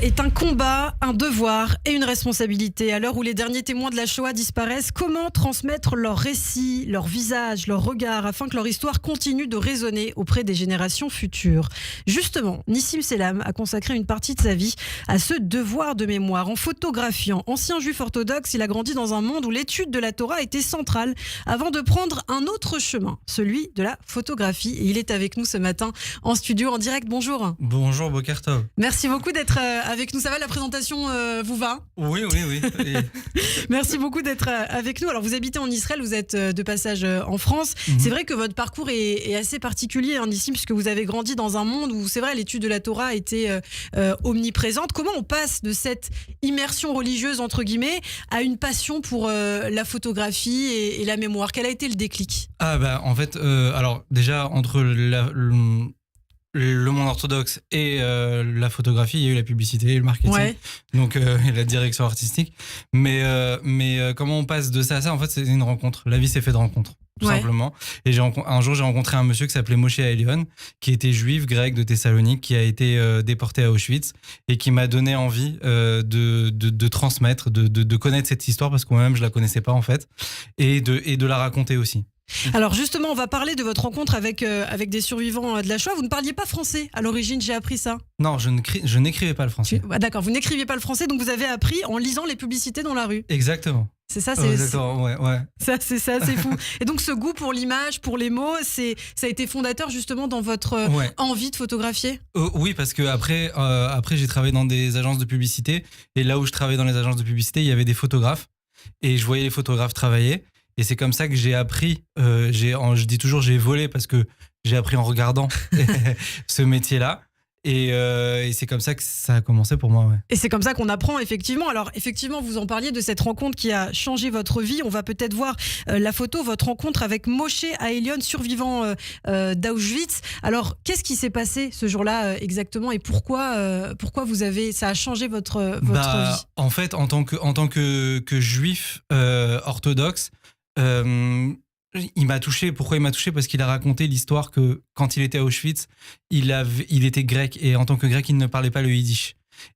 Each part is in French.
est un combat, un devoir et une responsabilité. À l'heure où les derniers témoins de la Shoah disparaissent, comment transmettre leurs récits, leurs visages, leurs regards afin que leur histoire continue de résonner auprès des générations futures? Justement, Nissim Selam a consacré une partie de sa vie à ce devoir de mémoire. En photographiant, ancien juif orthodoxe, il a grandi dans un monde où l'étude de la Torah était centrale avant de prendre un autre chemin, celui de la photographie. Et il est avec nous ce matin en studio, en direct. Bonjour. Bonjour, Boker Tov. Merci beaucoup d'être avec nous. Ça va, la présentation vous va? Oui. Et... Merci beaucoup d'être avec nous. Alors, vous habitez en Israël, vous êtes de passage en France. C'est vrai que votre parcours est assez particulier, Nissim, puisque vous avez grandi dans un monde où, c'est vrai, l'étude de la Torah était omniprésente. Comment on passe de cette immersion religieuse, entre guillemets, à une passion pour la photographie et la mémoire? Quel a été le déclic? En fait, alors déjà, entre le monde orthodoxe et la photographie, il y a eu la publicité et le marketing, donc et la direction artistique. Mais comment on passe de ça à ça? En fait, c'est une rencontre. La vie s'est faite de rencontres, tout simplement. Et un jour, j'ai rencontré un monsieur qui s'appelait Moshe Aelion, qui était juif grec de Thessalonique, qui a été déporté à Auschwitz et qui m'a donné envie de transmettre, de connaître cette histoire, parce que moi-même je la connaissais pas en fait, et de la raconter aussi. Alors justement, on va parler de votre rencontre avec des survivants de la Shoah. Vous ne parliez pas français à l'origine, j'ai appris ça. Non, je n'écrivais pas le français. D'accord, vous n'écriviez pas le français, donc vous avez appris en lisant les publicités dans la rue. Exactement. C'est ça, exactement, ouais. C'est fou. Et donc ce goût pour l'image, pour les mots, ça a été fondateur justement dans votre envie de photographier. Oui, parce que après j'ai travaillé dans des agences de publicité, et là où je travaillais dans les agences de publicité, il y avait des photographes, et je voyais les photographes travailler. Et c'est comme ça que j'ai appris, je dis toujours j'ai volé, parce que j'ai appris en regardant ce métier-là. Et c'est comme ça que ça a commencé pour moi. Ouais. Et c'est comme ça qu'on apprend, effectivement. Alors, effectivement, vous en parliez de cette rencontre qui a changé votre vie. On va peut-être voir la photo, votre rencontre avec Moshe Aelion, survivant d'Auschwitz. Alors, qu'est-ce qui s'est passé ce jour-là exactement, et pourquoi ça a changé votre vie? En fait, en tant que juif orthodoxe, il m'a touché. Pourquoi il m'a touché? Parce qu'il a raconté l'histoire que quand il était à Auschwitz, il était grec, et en tant que grec, il ne parlait pas le yiddish.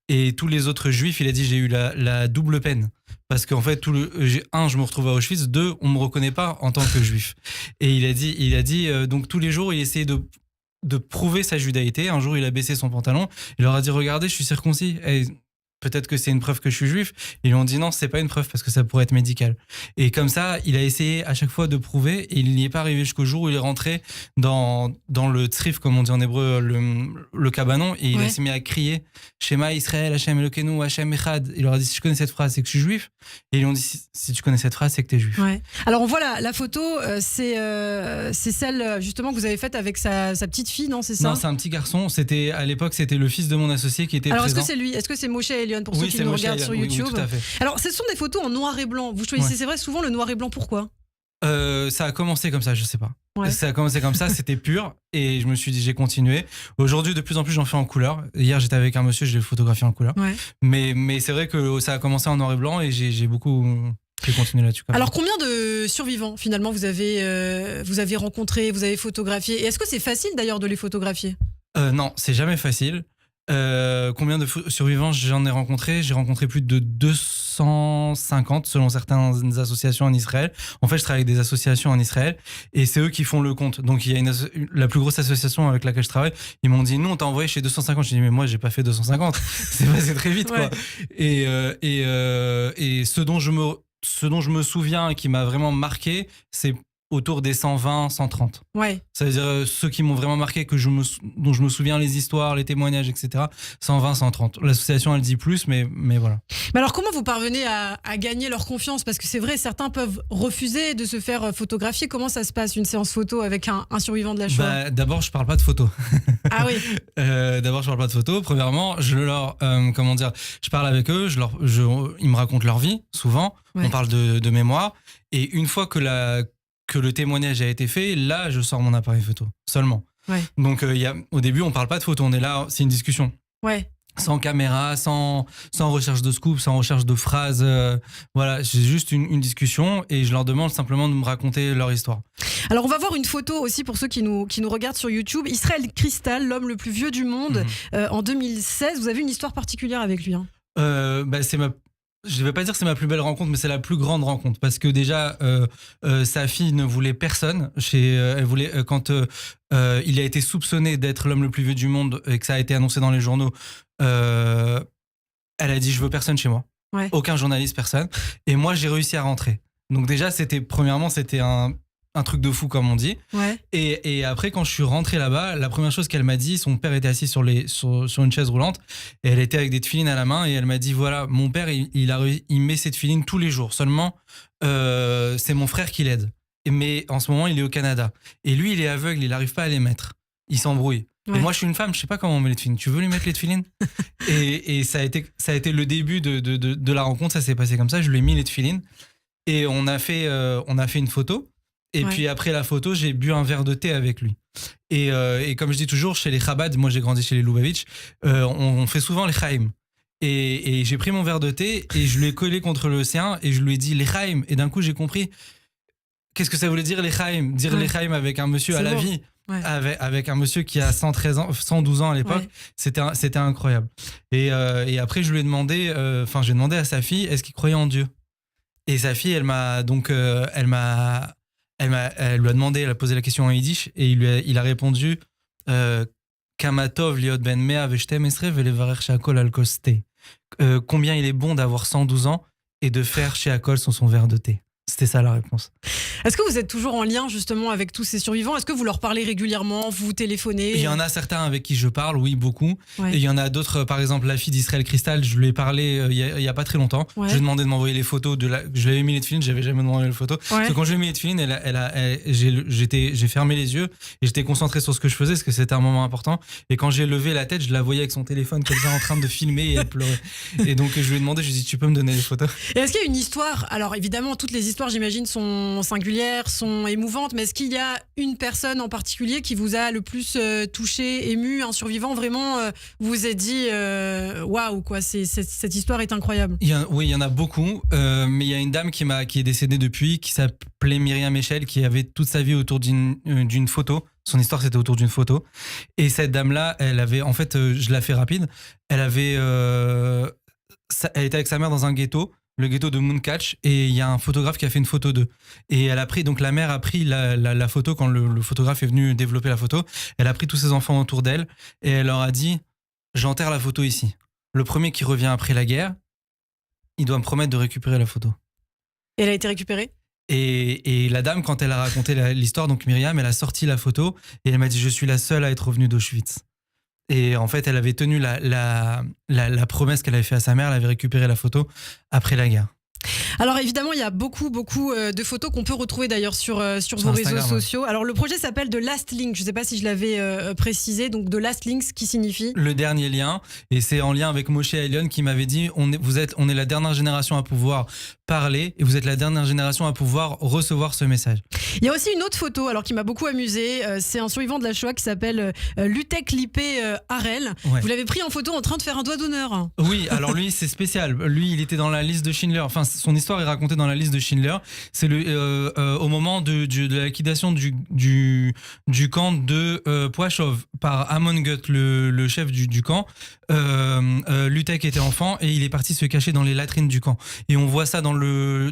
Et tous les autres juifs, il a dit, j'ai eu la double peine. Parce qu'en fait, je me retrouve à Auschwitz, 2, on me reconnaît pas en tant que juif. Et il a dit donc tous les jours, il essayait de prouver sa judaïté. Un jour, il a baissé son pantalon, il leur a dit, regardez, je suis circoncis. Et peut-être que c'est une preuve que je suis juif. Ils lui ont dit non, c'est pas une preuve, parce que ça pourrait être médical. Et comme ça, il a essayé à chaque fois de prouver, et il n'y est pas arrivé jusqu'au jour où il est rentré dans le tsrif, comme on dit en hébreu, le cabanon, et il s'est mis à crier Shema Israël, Hashem Elokeinu, Hashem Echad. Il leur a dit, si je connais cette phrase, c'est que je suis juif. Et ils lui ont dit, si tu connais cette phrase, c'est que t'es juif. Ouais. Alors on voit la photo, c'est celle justement que vous avez faite avec sa petite fille, non? C'est ça? Non, c'est un petit garçon. À l'époque, c'était le fils de mon associé qui était présent. Alors est-ce que c'est lui? Est-ce que c'est Moshe Aelion, pour ceux qui nous regardent sur YouTube? Oui, tout à fait. Alors ce sont des photos en noir et blanc. Vous choisissez, c'est vrai, souvent le noir et blanc. Pourquoi? Ça a commencé comme ça, je sais pas. Ouais. Ça a commencé comme ça, c'était pur, et je me suis dit, j'ai continué. Aujourd'hui, de plus en plus, j'en fais en couleur. Hier, j'étais avec un monsieur, je l'ai photographié en couleur. Ouais. Mais c'est vrai que ça a commencé en noir et blanc, et j'ai beaucoup continué là-dessus. Alors, combien de survivants, finalement, vous avez rencontrés, vous avez photographié? Et est-ce que c'est facile, d'ailleurs, de les photographier? Non, c'est jamais facile. Combien de survivants j'en ai rencontré? J'ai rencontré plus de 250 selon certaines associations en Israël. En fait, je travaille avec des associations en Israël, et c'est eux qui font le compte. Donc il y a la plus grosse association avec laquelle je travaille, ils m'ont dit, nous on t'a envoyé chez 250. J'ai dit, mais moi j'ai pas fait 250. C'est passé très vite, quoi. Et ce dont je me souviens et qui m'a vraiment marqué, c'est autour des 120, 130. Ouais. Ça veut dire ceux qui m'ont vraiment marqué, dont je me souviens, les histoires, les témoignages, etc. 120, 130. L'association, elle dit plus, mais voilà. Mais alors, comment vous parvenez à gagner leur confiance? Parce que c'est vrai, certains peuvent refuser de se faire photographier. Comment ça se passe, une séance photo avec un survivant de la Shoah? D'abord, je parle pas de photos. Ah oui. D'abord, je parle pas de photos. Premièrement, je parle avec eux, ils me racontent leur vie, souvent. Ouais. On parle de mémoire. Et une fois que le témoignage a été fait, là, je sors mon appareil photo, seulement. Ouais. Donc, au début, on parle pas de photo, on est là, c'est une discussion. Ouais. sans caméra, sans recherche de scoop, sans recherche de phrases. Voilà, c'est juste une discussion et je leur demande simplement de me raconter leur histoire. Alors on va voir une photo aussi pour ceux qui nous regardent sur YouTube. Israël Cristal, l'homme le plus vieux du monde, en 2016. Vous avez une histoire particulière avec lui, hein? Je ne vais pas dire que c'est ma plus belle rencontre, mais c'est la plus grande rencontre. Parce que déjà, sa fille ne voulait personne. Elle voulait, quand il a été soupçonné d'être l'homme le plus vieux du monde et que ça a été annoncé dans les journaux, elle a dit « je veux personne chez moi ». Ouais. Aucun journaliste, personne. Et moi, j'ai réussi à rentrer. Donc déjà, premièrement, c'était un truc de fou, comme on dit. Ouais. Et après, quand je suis rentré là-bas, la première chose qu'elle m'a dit, son père était assis sur une chaise roulante et elle était avec des tefilines à la main et elle m'a dit, voilà, mon père, il met ses tefilines tous les jours. Seulement, c'est mon frère qui l'aide. Mais en ce moment, il est au Canada. Et lui, il est aveugle, il n'arrive pas à les mettre. Il s'embrouille. Ouais. Et moi, je suis une femme, je sais pas comment on met les tefilines. Tu veux lui mettre les tefilines? et ça a été le début de la rencontre. Ça s'est passé comme ça. Je lui ai mis les tefilines et on a fait une photo. Et puis après la photo, j'ai bu un verre de thé avec lui. Et comme je dis toujours, chez les Chabad, moi j'ai grandi chez les Lubavitch, on fait souvent les Chaim. Et j'ai pris mon verre de thé et je lui ai collé contre le sien et je lui ai dit les Chaim. Et d'un coup, j'ai compris qu'est-ce que ça voulait dire les Chaim. Dire les Chaim avec un monsieur à la vie, avec un monsieur qui a 113 ans, 112 ans à l'époque, c'était incroyable. Et après, je lui ai demandé, j'ai demandé à sa fille, est-ce qu'il croyait en Dieu? Et sa fille, elle lui a demandé, elle a posé la question en yiddish et il a répondu Kamatov liot ben mea veshtem esre velevarer sheakol al koste. Combien il est bon d'avoir 112 ans et de faire sheakol sur son verre de thé. C'était ça la réponse. Est-ce que vous êtes toujours en lien justement avec tous ces survivants? Est-ce que vous leur parlez régulièrement? Vous téléphonez? Il y en a certains avec qui je parle, oui, beaucoup. Ouais. Et il y en a d'autres, par exemple la fille d'Israël Cristal, je lui ai parlé il y a pas très longtemps. Ouais. Je lui ai demandé de m'envoyer les photos. Je lui avais mis les tefilines, j'avais jamais demandé les photos. Ouais. Parce que quand je lui ai mis les tefilines, j'ai fermé les yeux et j'étais concentré sur ce que je faisais parce que c'était un moment important. Et quand j'ai levé la tête, je la voyais avec son téléphone comme ça en train de filmer et elle pleurait. Et donc je lui ai demandé, je lui ai dit, tu peux me donner les photos? Et est-ce qu'il y a une histoire? Alors évidemment, toutes les histoires, j'imagine, sont singulières, sont émouvantes, mais est-ce qu'il y a une personne en particulier qui vous a le plus touché, ému, un survivant vraiment vous vous êtes dit waouh, quoi, cette histoire est incroyable? Oui, il y en a beaucoup, mais il y a une dame qui est décédée depuis, qui s'appelait Myriam Echel, qui avait toute sa vie autour d'une photo. Son histoire, c'était autour d'une photo. Et cette dame-là, elle avait, en fait, je la fais rapide, elle était avec sa mère dans un ghetto, le ghetto de Mooncatch, et il y a un photographe qui a fait une photo d'eux. Et elle a pris, donc la mère a pris la photo quand le photographe est venu développer la photo. Elle a pris tous ses enfants autour d'elle et elle leur a dit, j'enterre la photo ici. Le premier qui revient après la guerre, il doit me promettre de récupérer la photo. Et elle a été récupérée? Et la dame, quand elle a raconté l'histoire, donc Myriam, elle a sorti la photo et elle m'a dit, je suis la seule à être revenue d'Auschwitz. Et en fait, elle avait tenu la promesse qu'elle avait fait à sa mère, elle avait récupéré la photo après la guerre. Alors évidemment, il y a beaucoup de photos qu'on peut retrouver d'ailleurs sur vos réseaux sociaux. Alors le projet s'appelle The Last Link, je ne sais pas si je l'avais précisé, donc The Last Link, ce qui signifie le dernier lien, et c'est en lien avec Moshe Elion qui m'avait dit on est la dernière génération à pouvoir parler et vous êtes la dernière génération à pouvoir recevoir ce message. Il y a aussi une autre photo alors qui m'a beaucoup amusée, c'est un survivant de la Shoah qui s'appelle Lutek Lipé Harel. Ouais. Vous l'avez pris en photo en train de faire un doigt d'honneur. Oui, alors lui c'est spécial, lui il était dans la liste de Schindler, enfin son histoire est racontée dans la liste de Schindler. C'est au moment de la liquidation du camp de Poachov par Amon Gut, le chef du camp. Lutek était enfant et il est parti se cacher dans les latrines du camp. Et on voit ça dans le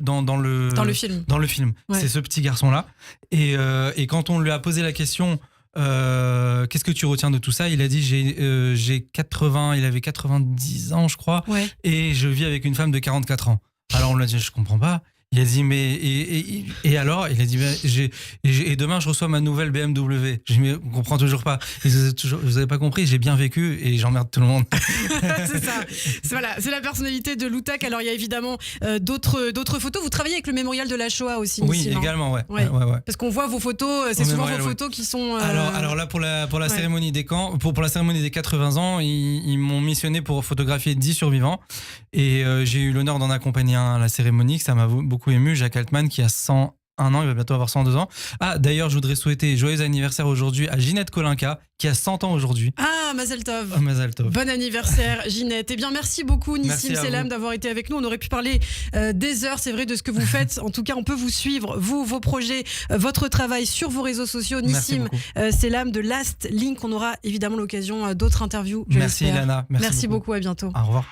film. Dans le film. Ouais. C'est ce petit garçon-là. Et quand on lui a posé la question, qu'est-ce que tu retiens de tout ça? Il a dit il avait 90 ans, je crois, ouais. Et je vis avec une femme de 44 ans. Alors on lui a dit, je comprends pas. Il a dit, mais et alors? Il a dit, et demain je reçois ma nouvelle BMW. J'ai dit, mais on comprend toujours pas. Vous avez pas compris, j'ai bien vécu et j'emmerde tout le monde. C'est ça. Voilà, c'est la personnalité de Lutek. Alors il y a évidemment d'autres photos. Vous travaillez avec le mémorial de la Shoah aussi. Oui, ici, également, ouais. Parce qu'on voit vos photos, c'est souvent vos photos qui sont. Alors là, pour la cérémonie des camps, pour la cérémonie des 80 ans, ils m'ont missionné pour photographier 10 survivants. Et j'ai eu l'honneur d'en accompagner un à la cérémonie, que ça m'a beaucoup ému, Jacques Altman, qui a 1 an, il va bientôt avoir 102 ans. Ah, d'ailleurs, je voudrais souhaiter joyeux anniversaire aujourd'hui à Ginette Kolinka, qui a 100 ans aujourd'hui. Ah, Mazel Tov. Oh, Mazel Tov. Bon anniversaire, Ginette. Eh bien, merci beaucoup, Merci Nissim à Selam, vous. d'avoir été avec nous. On aurait pu parler des heures, c'est vrai, de ce que vous faites. En tout cas, on peut vous suivre, vous, vos projets, votre travail sur vos réseaux sociaux. Merci Nissim beaucoup. Selam de Last Link. On aura évidemment l'occasion d'autres interviews. je Merci l'espère. Ilana. Merci beaucoup, à bientôt. Au revoir.